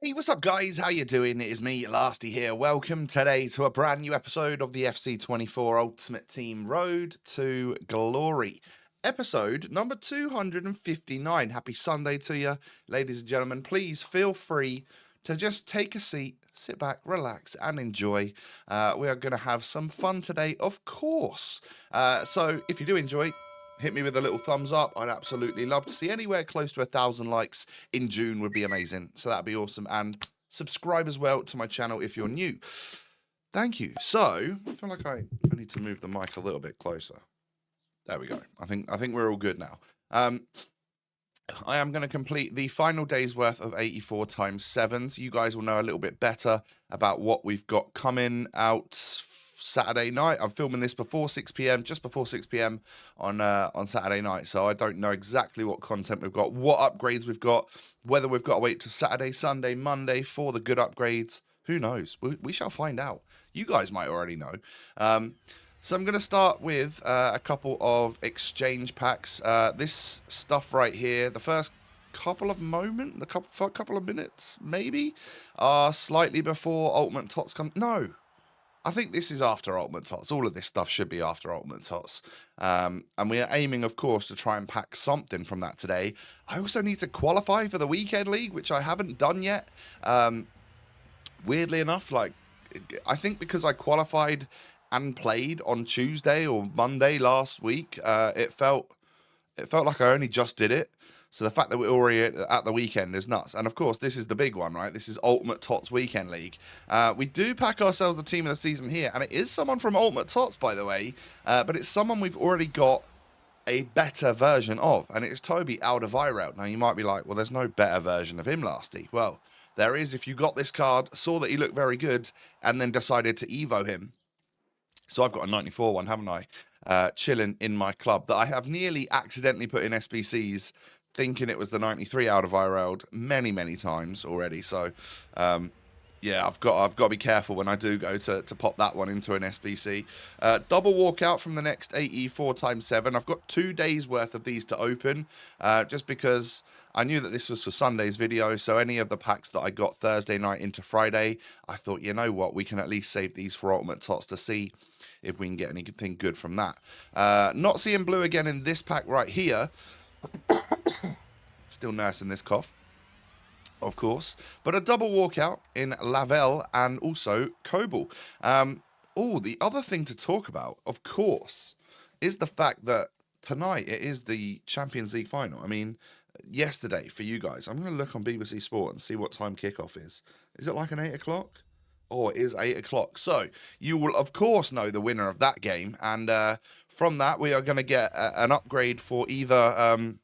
Hey, what's up, guys? How you doing? It is me, Lasty here. Welcome today to a brand new episode of the FC24 Ultimate Team Road to Glory. Episode number 259. Happy Sunday to you, ladies and gentlemen. Please feel free to just take a seat, sit back, relax, and enjoy. We are going to have some fun today, of course. So if you do enjoy, hit me with a little thumbs up. I'd absolutely love to see anywhere close to 1,000 likes in June would be amazing. So that'd be awesome. And subscribe as well to my channel if you're new. Thank you. So I feel like I need to move the mic a little bit closer. There we go. I think we're all good now. I am going to complete the final day's worth of 84 times 7s. You guys will know a little bit better about what we've got coming out Saturday night. I'm filming this before 6 p.m, just before 6 p.m. on Saturday night, so I don't know exactly what content we've got, what upgrades we've got, whether we've got to wait to Saturday, Sunday, Monday for the good upgrades. Who knows? We shall find out. You guys might already know. So I'm going to start with a couple of exchange packs. This stuff right here, the first couple of minutes, maybe, slightly before Ultimate TOTS come. No, I think this is after Ultimate TOTS. All of this stuff should be after Ultimate TOTS. And we are aiming, of course, to try and pack something from that today. I also need to qualify for the Weekend League, which I haven't done yet. Weirdly enough, like, I think because I qualified and played on Tuesday or Monday last week, it felt like I only just did it. So the fact that we're already at the weekend is nuts. And of course, this is the big one, right? This is Ultimate TOTS Weekend League. We do pack ourselves a team of the season here, and it is someone from Ultimate TOTS, by the way, but it's someone we've already got a better version of, and it's Toby Alderweireld. Now, you might be like, well, there's no better version of him, Lasty. Well, there is if you got this card, saw that he looked very good, and then decided to Evo him. So I've got a 94 one, haven't I? Chilling in my club that I have nearly accidentally put in SBCs, thinking it was the 93 Alderweireld many times already. So yeah, I've got to be careful when I do go to pop that one into an SBC. Double walkout from the next 84 times 7. I've got 2 days worth of these to open, just because I knew that this was for Sunday's video, so any of the packs that I got Thursday night into Friday, I thought, you know what, we can at least save these for Ultimate TOTS to see if we can get anything good from that. Not seeing blue again in this pack right here. Still nursing this cough, of course. But a double walkout in Lavelle and also Coble. Oh, the other thing to talk about, of course, is the fact that tonight it is the Champions League final. I mean, yesterday for you guys, I'm going to look on BBC Sport and see what time kickoff is. Is it like an 8 o'clock? Oh, it is 8 o'clock. So you will, of course, know the winner of that game. And from that, we are going to get an upgrade for either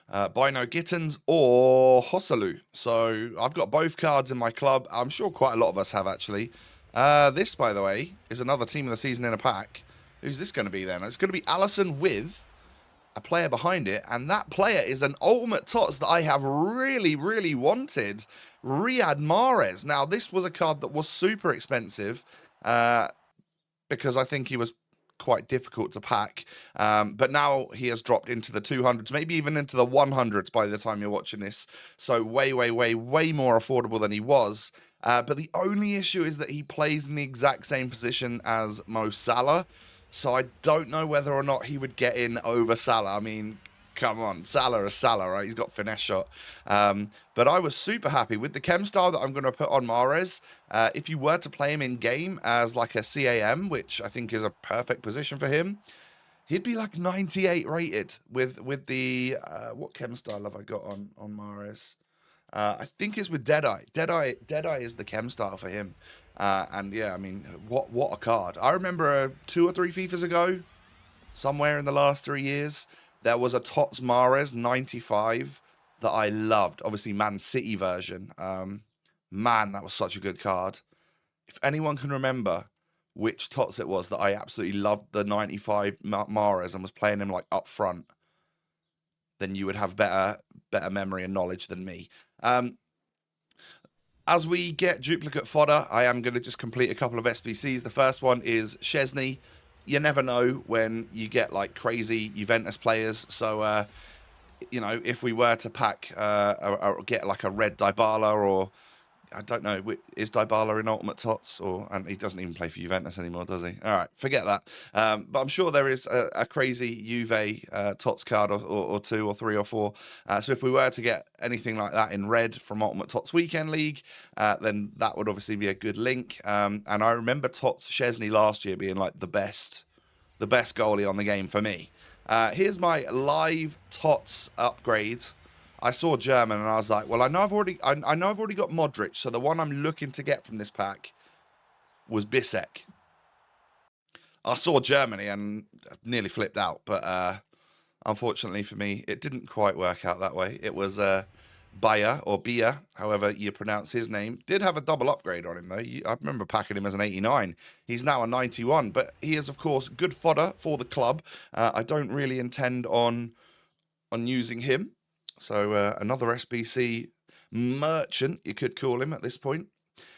Bino Gittins or Hosalu. So I've got both cards in my club. I'm sure quite a lot of us have, actually. This, by the way, is another team of the season in a pack. Who's this going to be then? It's going to be Allison with a player behind it, and that player is an Ultimate TOTS that I have really wanted, Riyad Mahrez. Now, this was a card that was super expensive, because I think he was quite difficult to pack, but now he has dropped into the 200s, maybe even into the 100s by the time you're watching this, so way more affordable than he was. But the only issue is that he plays in the exact same position as Mo Salah, so I don't know whether or not he would get in over Salah. I mean, come on, Salah is Salah, right? He's got finesse shot. But I was super happy with the chem style that I'm going to put on Mahrez. If you were to play him in game as like a CAM, which I think is a perfect position for him, he'd be like 98 rated with the what chem style have I got on Mahrez? I think it's with Deadeye. Deadeye is the chem style for him. And yeah, I mean, what a card. I remember 2 or 3 FIFAs ago, somewhere in the last 3 years, there was a TOTS Mahrez 95 that I loved. Obviously, Man City version. Man, that was such a good card. If anyone can remember which TOTS it was that I absolutely loved the 95 Mahrez and was playing him like up front, then you would have better memory and knowledge than me. As we get duplicate fodder, I am going to just complete a couple of SBCs. The first one is Szczesny. You never know when you get like crazy Juventus players, so you know, if we were to pack, get like a red Dybala, or I don't know, is Dybala in Ultimate TOTS, and he doesn't even play for Juventus anymore, does he? All right, forget that. But I'm sure there is a crazy Juve TOTS card, or two, or three, or four. So if we were to get anything like that in red from Ultimate TOTS Weekend League, then that would obviously be a good link. And I remember TOTS Szczesny last year being like the best goalie on the game for me. Here's my live TOTS upgrade. I saw German and I was like, well, I know I've already got Modric, so the one I'm looking to get from this pack was Bissek. I saw Germany and nearly flipped out, but unfortunately for me, it didn't quite work out that way. It was Bayer, or Bia, however you pronounce his name. Did have a double upgrade on him, though. I remember packing him as an 89. He's now a 91, but he is, of course, good fodder for the club. I don't really intend on using him. So another SBC merchant, you could call him at this point.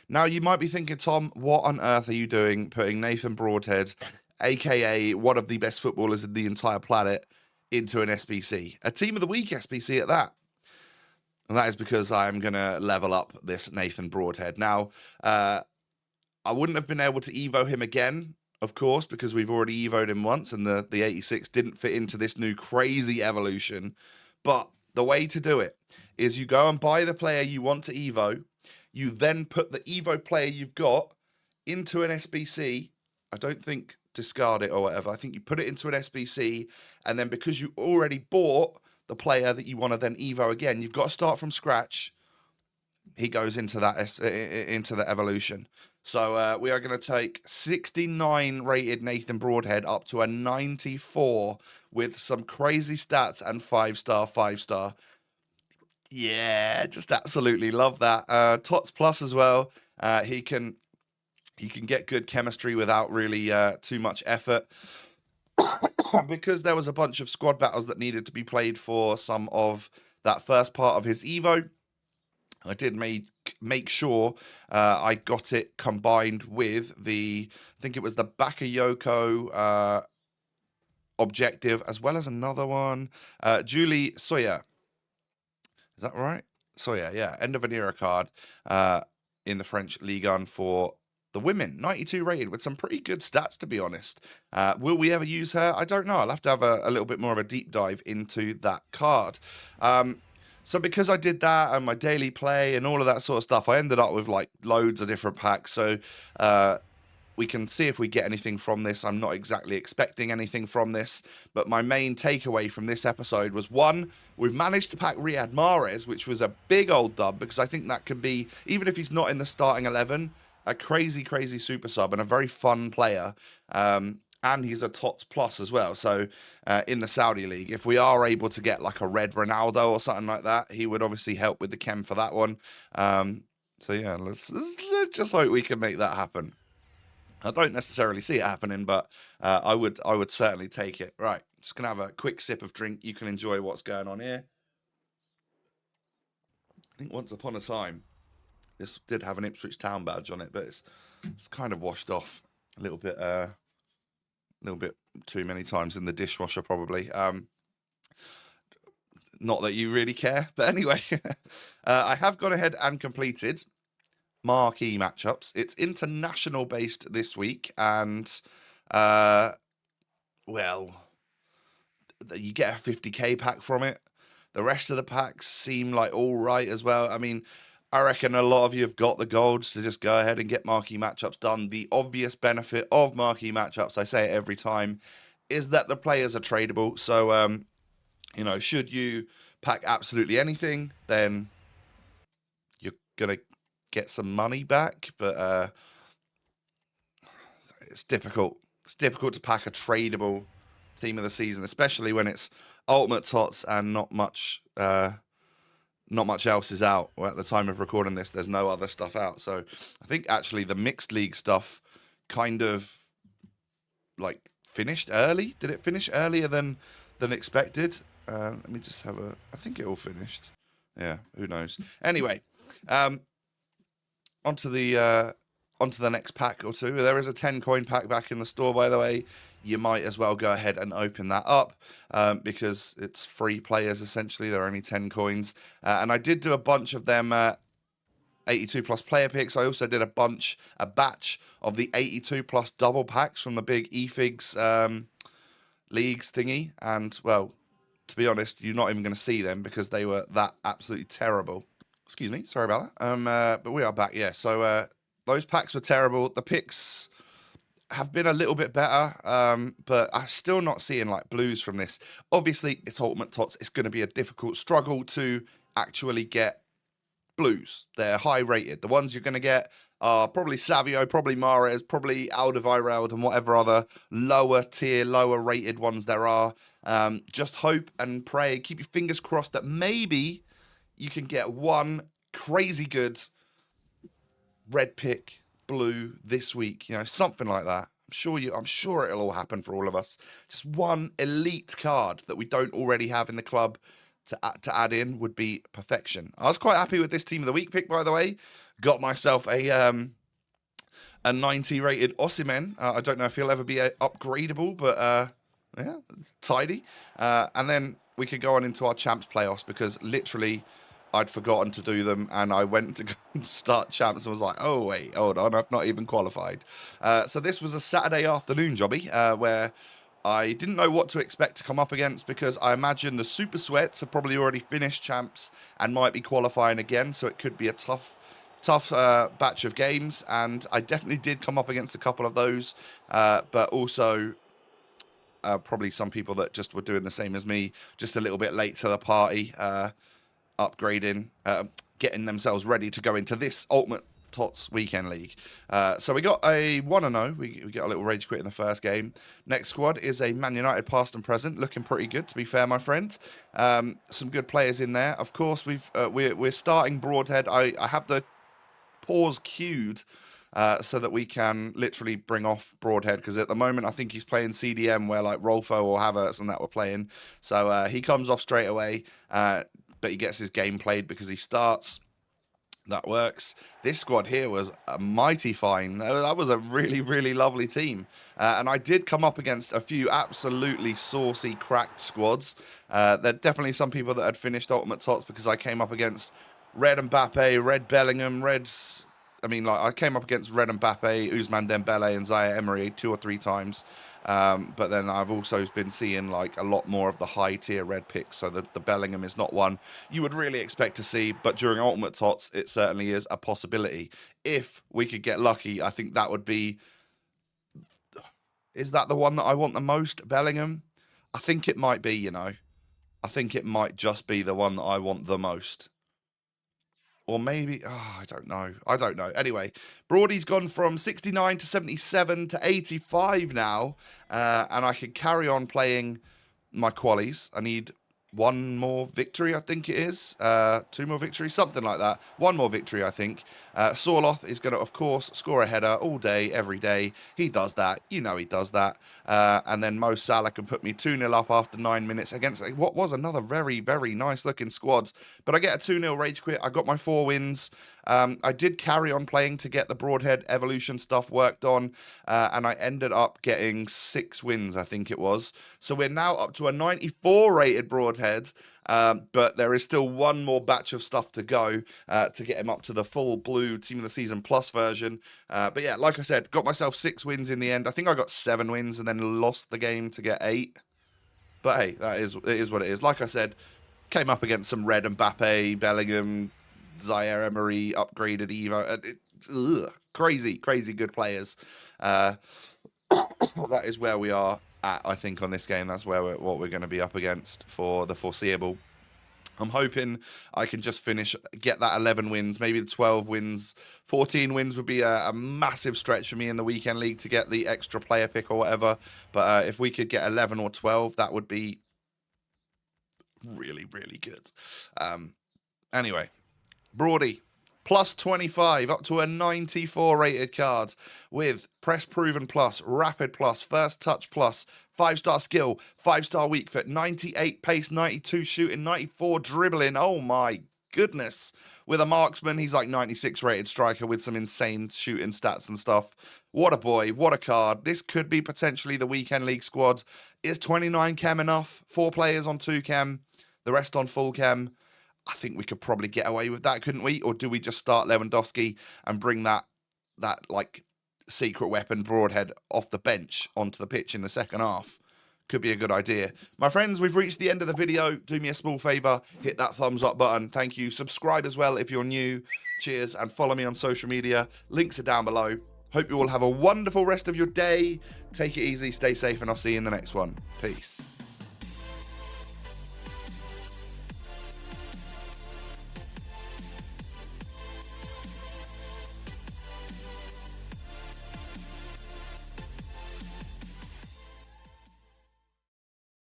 Now, you might be thinking, Tom, what on earth are you doing putting Nathan Broadhead, a.k.a. one of the best footballers in the entire planet, into an SBC? A Team of the Week SBC at that. And that is because I'm going to level up this Nathan Broadhead. Now, I wouldn't have been able to Evo him again, of course, because we've already Evo'd him once, and the 86 didn't fit into this new crazy evolution. But the way to do it is you go and buy the player you want to Evo. You then put the Evo player you've got into an SBC. I don't think discard it or whatever. I think you put it into an SBC, and then because you already bought the player that you want to then Evo again, you've got to start from scratch. He goes into that into the evolution. So we are going to take 69 rated Nathan Broadhead up to a 94 with some crazy stats and 5-star, 5-star. Yeah, just absolutely love that. TOTS Plus as well. He can get good chemistry without really too much effort. Because there was a bunch of squad battles that needed to be played for some of that first part of his Evo, I did make sure I got it combined with I think it was the Bakayoko objective, as well as another one. Julie Soya. Is that right? Soya, yeah. End of an era card in the French Ligue 1 for the women. 92 rated with some pretty good stats, to be honest. Will we ever use her? I don't know. I'll have to have a little bit more of a deep dive into that card. So because I did that and my daily play and all of that sort of stuff, I ended up with like loads of different packs. So we can see if we get anything from this. I'm not exactly expecting anything from this, but my main takeaway from this episode was, one, we've managed to pack Riyad Mahrez, which was a big old dub, because I think that could be, even if he's not in the starting 11, a crazy, crazy super sub and a very fun player. And he's a TOTS Plus as well. So in the Saudi League, if we are able to get like a red Ronaldo or something like that, he would obviously help with the chem for that one. So yeah, let's just hope we can make that happen. I don't necessarily see it happening, but I would certainly take it. Right, just gonna have a quick sip of drink. You can enjoy what's going on here. I think once upon a time, this did have an Ipswich Town badge on it, but it's kind of washed off a little bit too many times in the dishwasher, probably. Not that you really care, but anyway, I have gone ahead and completed Marquee matchups. It's international based this week, and well, you get a 50k pack from it. The rest of the packs seem like all right as well. I mean, I reckon a lot of you have got the golds to just go ahead and get Marquee matchups done. The obvious benefit of Marquee matchups, I say it every time, is that the players are tradable. So, you know, should you pack absolutely anything, then you're going to get some money back. But it's difficult. It's difficult to pack a tradable team of the season, especially when it's Ultimate TOTS and not much else is out. Well, at the time of recording this, there's no other stuff out. So I think actually the mixed league stuff kind of like finished early. Did it finish earlier than expected? Let me just have a... I think it all finished. Yeah, who knows? Anyway, onto the onto the next pack or two. There is a 10 coin pack back in the store, by the way. You might as well go ahead and open that up because it's free players, essentially. There are only 10 coins. And I did do a bunch of them 82 plus player picks. I also did a batch of the 82 plus double packs from the big eFigs leagues thingy. And, well, to be honest, you're not even going to see them because they were that absolutely terrible. Excuse me, sorry about that. But we are back, yeah. So those packs were terrible. The picks have been a little bit better, but I'm still not seeing like blues from this. Obviously, it's Ultimate TOTS. It's going to be a difficult struggle to actually get blues. They're high rated. The ones you're going to get are probably Savio, probably Mahrez, probably Alderweireld, and whatever other lower tier, lower rated ones there are. Just hope and pray. Keep your fingers crossed that maybe you can get one crazy good red pick blue this week, something like that. I'm sure it'll all happen for all of us. Just one elite card that we don't already have in the club to add in would be perfection. I was quite happy with this team of the week pick, by the way. Got myself a 90 rated Osimhen. I don't know if he'll ever be upgradable, but yeah, it's tidy. And then we could go on into our champs playoffs because literally I'd forgotten to do them, and I went to go and start champs and was like, oh, wait, hold on, I've not even qualified. So this was a Saturday afternoon jobby where I didn't know what to expect to come up against because I imagine the Super Sweats have probably already finished champs and might be qualifying again, so it could be a tough batch of games, and I definitely did come up against a couple of those, but also probably some people that just were doing the same as me, just a little bit late to the party, upgrading, getting themselves ready to go into this Ultimate TOTS Weekend League. So we got a 1-0. We get a little rage quit in the first game. Next squad is a Man United past and present, looking pretty good, to be fair, my friend. Some good players in there. Of course, we're starting Broadhead. I have the pause queued so that we can literally bring off Broadhead, because at the moment I think he's playing CDM where like Rolfo or Havertz and that were playing. So he comes off straight away. But he gets his game played because he starts. That works. This squad here was a mighty fine. That was a really, really lovely team. And I did come up against a few absolutely saucy, cracked squads. There are definitely some people that had finished Ultimate TOTS because I came up against Red Mbappe, Red Bellingham, I came up against Red Mbappe, Ousmane Dembele, and Zaire Emery 2 or 3 times. But then I've also been seeing like a lot more of the high tier red picks. So the Bellingham is not one you would really expect to see, but during Ultimate TOTS, it certainly is a possibility. If we could get lucky, I think that would be... Is that the one that I want the most, Bellingham? I think it might be, I think it might just be the one that I want the most. Or maybe, I don't know. Anyway, Broady's gone from 69 to 77 to 85 now. And I can carry on playing my qualies. I need 1 more victory, I think it is. 2 more victories, something like that. 1 more victory, I think. Sorloth is going to, of course, score a header all day, every day. He does that. He does that. And then Mo Salah can put me 2-0 up after 9 minutes against what was another very, very nice-looking squad. But I get a 2-0 rage quit. I got my 4 wins. I did carry on playing to get the Broadhead evolution stuff worked on, and I ended up getting 6 wins, I think it was. So we're now up to a 94 rated Broadhead, but there is still 1 more batch of stuff to go to get him up to the full blue Team of the Season Plus version. But yeah, like I said, got myself 6 wins in the end. I think I got 7 wins and then lost the game to get 8. But hey, it is what it is. Like I said, came up against some Red Mbappe, Bellingham, Zaire Emery, upgraded Evo. Crazy good players. That is where we are at, I think, on this game. That's what we're going to be up against for the foreseeable. I'm hoping I can just get that 11 wins, maybe the 12 wins. 14 wins would be a massive stretch for me in the weekend league to get the extra player pick or whatever. But if we could get 11 or 12, that would be really, really good. Anyway, Broady, plus 25, up to a 94 rated card with Press Proven Plus, Rapid Plus, First Touch Plus, 5-star skill, 5-star weak foot, 98 pace, 92 shooting, 94 dribbling. Oh my goodness. With a marksman, he's like 96 rated striker with some insane shooting stats and stuff. What a boy, what a card. This could be potentially the weekend league squad. Is 29 chem enough? 4 players on 2 chem, the rest on full chem. I think we could probably get away with that, couldn't we? Or do we just start Lewandowski and bring that like secret weapon Broadhead off the bench onto the pitch in the second half? Could be a good idea. My friends, we've reached the end of the video. Do me a small favour, hit that thumbs up button. Thank you. Subscribe as well if you're new. Cheers, and follow me on social media. Links are down below. Hope you all have a wonderful rest of your day. Take it easy, stay safe, and I'll see you in the next one. Peace.